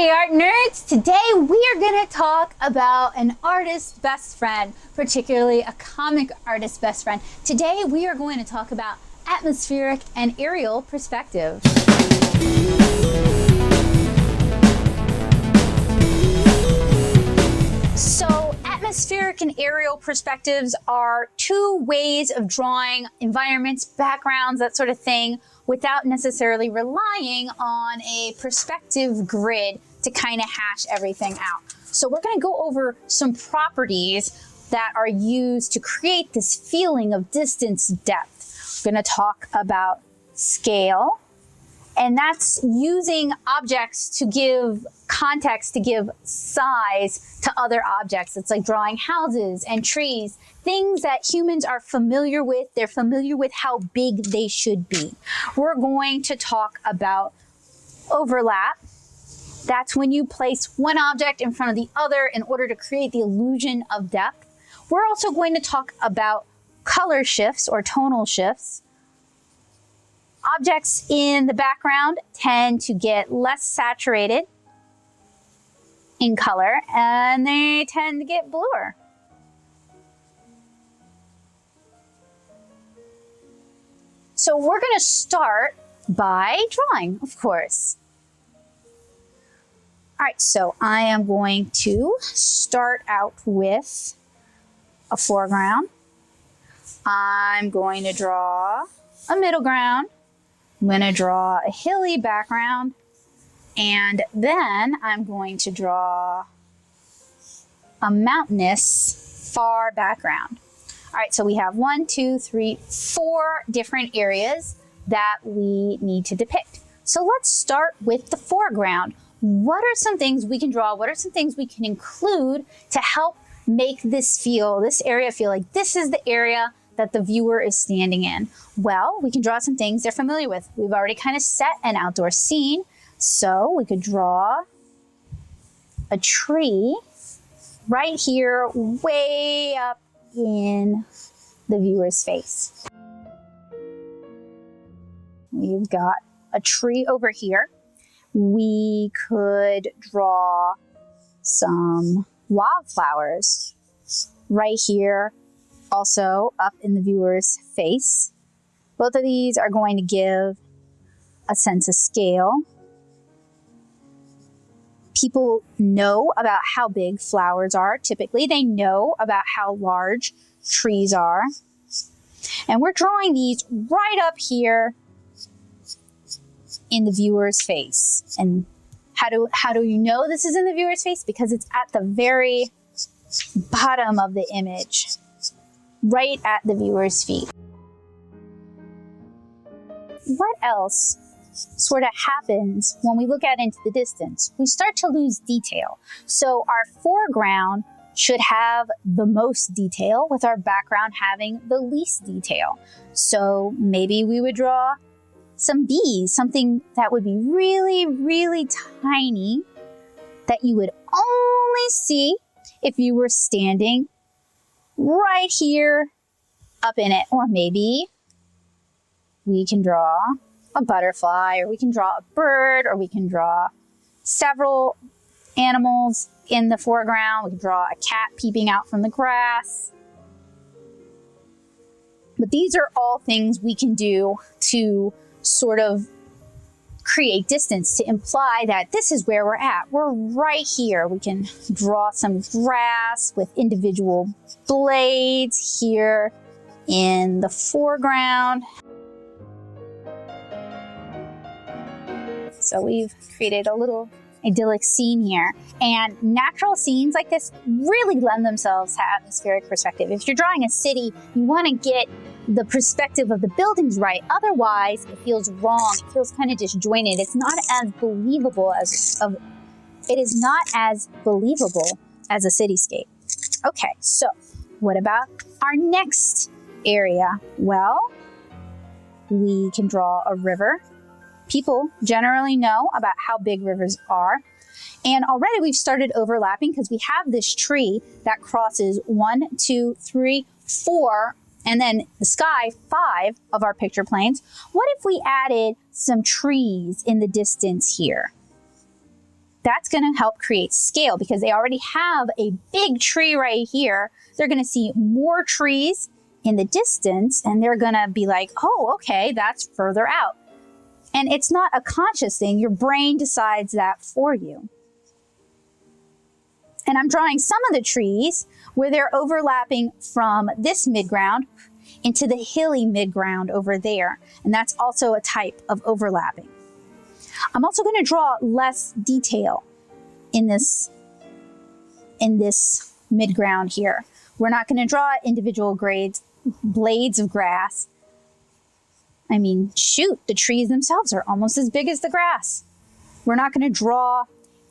Hey art nerds! Today we are going to talk about an artist's best friend, particularly a comic artist's best friend. Today we are going to talk about atmospheric and aerial perspective. So atmospheric and aerial perspectives are two ways of drawing environments, backgrounds, that sort of thing, without necessarily relying on a perspective grid to kind of hash everything out. So we're going to go over some properties that are used to create this feeling of distance depth. We're going to talk about scale, and that's using objects to give context, to give size to other objects. It's like drawing houses and trees, things that humans are familiar with. They're familiar with how big they should be. We're going to talk about overlap. That's when you place one object in front of the other in order to create the illusion of depth. We're also going to talk about color shifts or tonal shifts. Objects in the background tend to get less saturated in color, and they tend to get bluer. So we're going to start by drawing, of course. All right, so I am going to start out with a foreground. I'm going to draw a middle ground. I'm going to draw a hilly background, and then I'm going to draw a mountainous far background. All right, so we have 1, 2, 3, 4 different areas that we need to depict. So let's start with the foreground. What are some things we can draw? What are some things we can include to help make this area feel like this is the area that the viewer is standing in? Well, we can draw some things they're familiar with. We've already kind of set an outdoor scene, so we could draw a tree right here, way up in the viewer's face. We've got a tree over here. We could draw some wildflowers right here, also up in the viewer's face. Both of these are going to give a sense of scale. People know about how big flowers are. Typically, they know about how large trees are. And we're drawing these right up here in the viewer's face. And how do you know this is in the viewer's face? Because it's at the very bottom of the image, right at the viewer's feet. What else sort of happens when we look out into the distance? We start to lose detail. So our foreground should have the most detail, with our background having the least detail. So maybe we would draw some bees, something that would be really, really tiny that you would only see if you were standing right here up in it. Or maybe we can draw a butterfly, or we can draw a bird, or we can draw several animals in the foreground. We can draw a cat peeping out from the grass. But these are all things we can do to sort of create distance, to imply that this is where we're at. We're right here. We can draw some grass with individual blades here in the foreground. So we've created a little idyllic scene here. And natural scenes like this really lend themselves to atmospheric perspective. If you're drawing a city, you want to get the perspective of the buildings right. Otherwise, it feels wrong. It feels kind of disjointed. It's not as believable as a cityscape. Okay, so what about our next area? Well, we can draw a river. People generally know about how big rivers are. And already we've started overlapping because we have this tree that crosses 1, 2, 3, 4, and then the sky, 5 of our picture planes. What if we added some trees in the distance here? That's going to help create scale because they already have a big tree right here. They're going to see more trees in the distance and they're going to be like, oh, okay, that's further out. And it's not a conscious thing. Your brain decides that for you. And I'm drawing some of the trees where they're overlapping from this midground into the hilly midground over there. And that's also a type of overlapping. I'm also going to draw less detail in this midground here. We're not going to draw individual blades of grass. I mean, shoot, the trees themselves are almost as big as the grass. We're not going to draw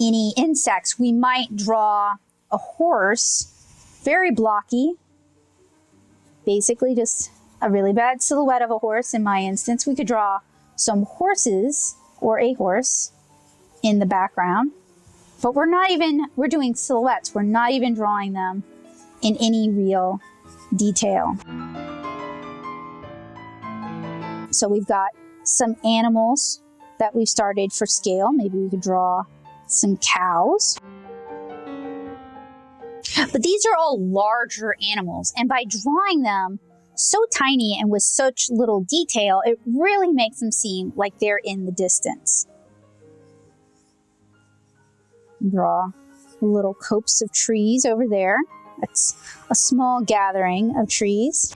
any insects. We might draw a horse, very blocky, basically just a really bad silhouette of a horse. In my instance, we could draw some horses or a horse in the background, but we're doing silhouettes. We're not even drawing them in any real detail. So we've got some animals that we've started for scale. Maybe we could draw some cows. But these are all larger animals, and by drawing them so tiny and with such little detail, it really makes them seem like they're in the distance. Draw little copse of trees over there. That's a small gathering of trees.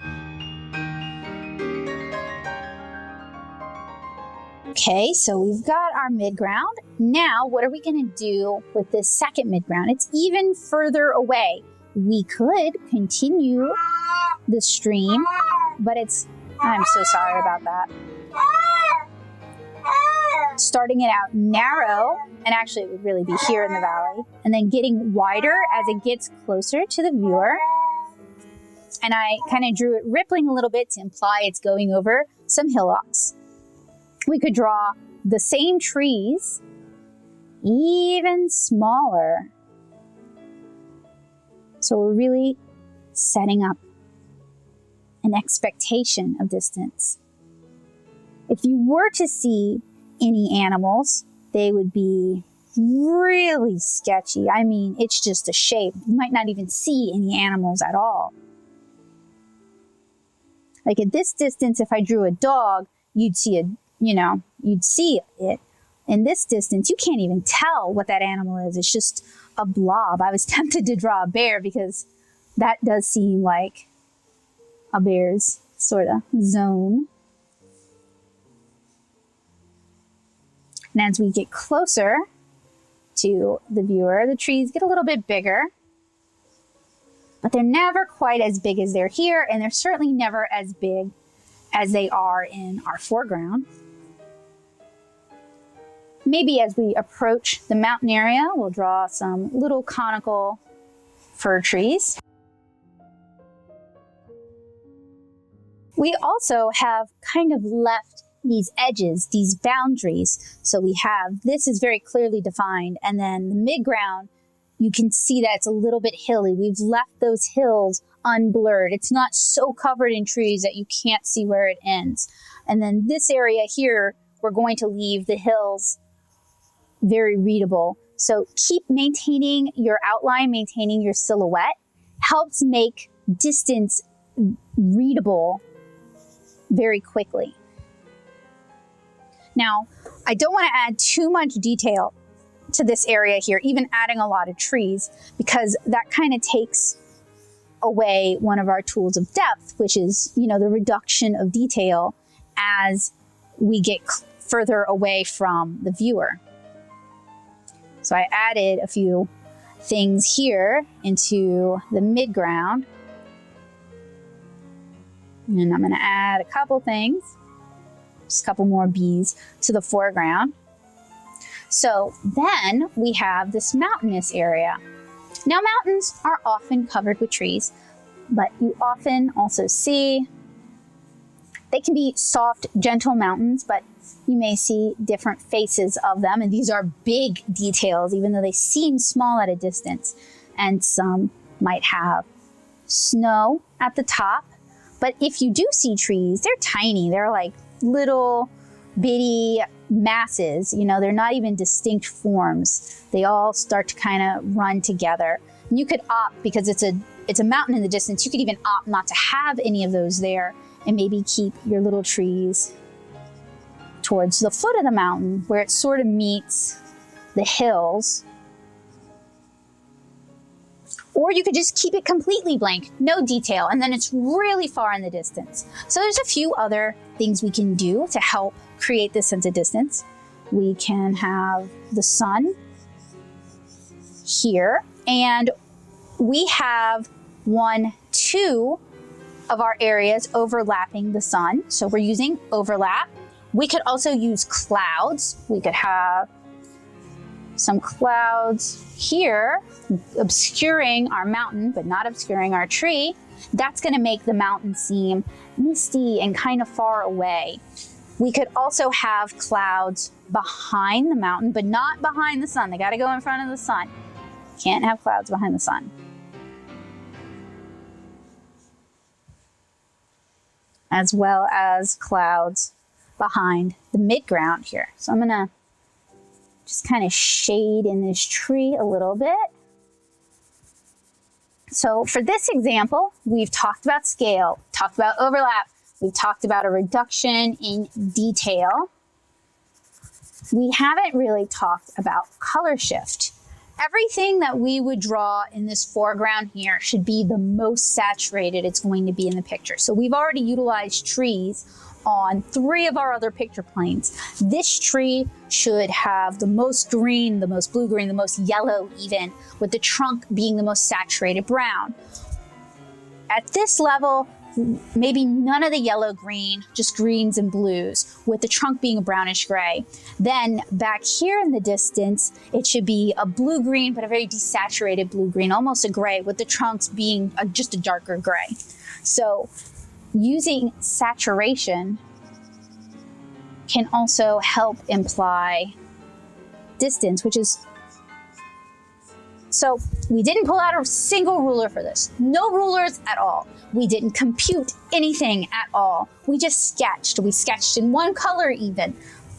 Okay, so we've got our midground. Now, what are we going to do with this second midground? It's even further away. We could continue the stream, but I'm so sorry about that. Starting it out narrow, and actually it would really be here in the valley, and then getting wider as it gets closer to the viewer. And I kind of drew it rippling a little bit to imply it's going over some hillocks. We could draw the same trees, even smaller. So we're really setting up an expectation of distance. If you were to see any animals, they would be really sketchy. I mean, it's just a shape. You might not even see any animals at all. Like at this distance, if I drew a dog, you'd see it. In this distance, you can't even tell what that animal is. It's just a blob. I was tempted to draw a bear because that does seem like a bear's sort of zone. And as we get closer to the viewer, the trees get a little bit bigger, but they're never quite as big as they're here, and they're certainly never as big as they are in our foreground. Maybe as we approach the mountain area, we'll draw some little conical fir trees. We also have kind of left these edges, these boundaries. So we have, this is very clearly defined, and then the midground, you can see that it's a little bit hilly. We've left those hills unblurred. It's not so covered in trees that you can't see where it ends. And then this area here, we're going to leave the hills very readable. So keep maintaining your outline, maintaining your silhouette, helps make distance readable very quickly. Now, I don't want to add too much detail to this area here, even adding a lot of trees, because that kind of takes away one of our tools of depth, which is, the reduction of detail as we get further away from the viewer. So I added a few things here into the midground. And I'm going to add a couple things, just a couple more bees to the foreground. So then we have this mountainous area. Now mountains are often covered with trees, but you often also see they can be soft, gentle mountains, but you may see different faces of them. And these are big details, even though they seem small at a distance. And some might have snow at the top. But if you do see trees, they're tiny. They're like little bitty masses, you know, they're not even distinct forms. They all start to kind of run together. And you could opt, because it's a mountain in the distance, you could even opt not to have any of those there and maybe keep your little trees towards the foot of the mountain where it sort of meets the hills. Or you could just keep it completely blank, no detail, and then it's really far in the distance. So there's a few other things we can do to help create this sense of distance. We can have the sun here, and we have 1, 2 of our areas overlapping the sun. So we're using overlap. We could also use clouds. We could have some clouds here obscuring our mountain, but not obscuring our tree. That's going to make the mountain seem misty and kind of far away. We could also have clouds behind the mountain, but not behind the sun. They got to go in front of the sun. Can't have clouds behind the sun. As well as clouds behind the midground here. So I'm going to just kind of shade in this tree a little bit. So for this example, we've talked about scale, talked about overlap, we've talked about a reduction in detail. We haven't really talked about color shift. Everything that we would draw in this foreground here should be the most saturated it's going to be in the picture. So we've already utilized trees on 3 of our other picture planes. This tree should have the most green, the most blue-green, the most yellow even, with the trunk being the most saturated brown. At this level, maybe none of the yellow-green, just greens and blues, with the trunk being a brownish gray. Then back here in the distance, it should be a blue-green, but a very desaturated blue-green, almost a gray, with the trunks being just a darker gray. So using saturation can also help imply distance, which is, so we didn't pull out a single ruler for this. No rulers at all. We didn't compute anything at all. We just sketched. We sketched in one color even.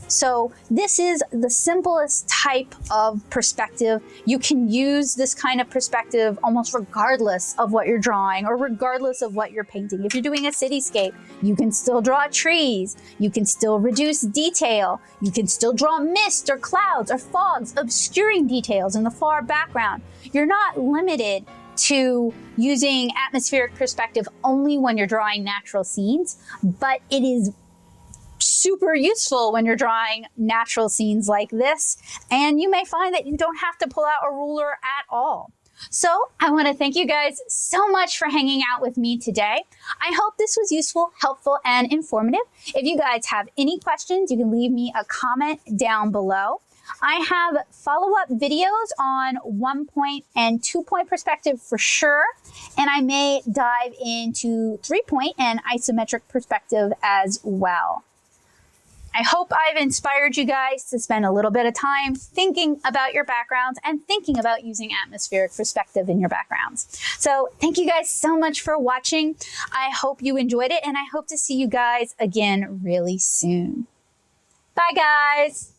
So this is the simplest type of perspective. You can use this kind of perspective almost regardless of what you're drawing or regardless of what you're painting. If you're doing a cityscape, you can still draw trees. You can still reduce detail. You can still draw mist or clouds or fogs, obscuring details in the far background. You're not limited to using atmospheric perspective only when you're drawing natural scenes, but it is super useful when you're drawing natural scenes like this, and you may find that you don't have to pull out a ruler at all. So I want to thank you guys so much for hanging out with me today. I hope this was useful, helpful, and informative. If you guys have any questions, you can leave me a comment down below. I have follow-up videos on 1-point and 2-point perspective for sure, and I may dive into 3-point and isometric perspective as well. I hope I've inspired you guys to spend a little bit of time thinking about your backgrounds and thinking about using atmospheric perspective in your backgrounds. So thank you guys so much for watching. I hope you enjoyed it, and I hope to see you guys again really soon. Bye, guys.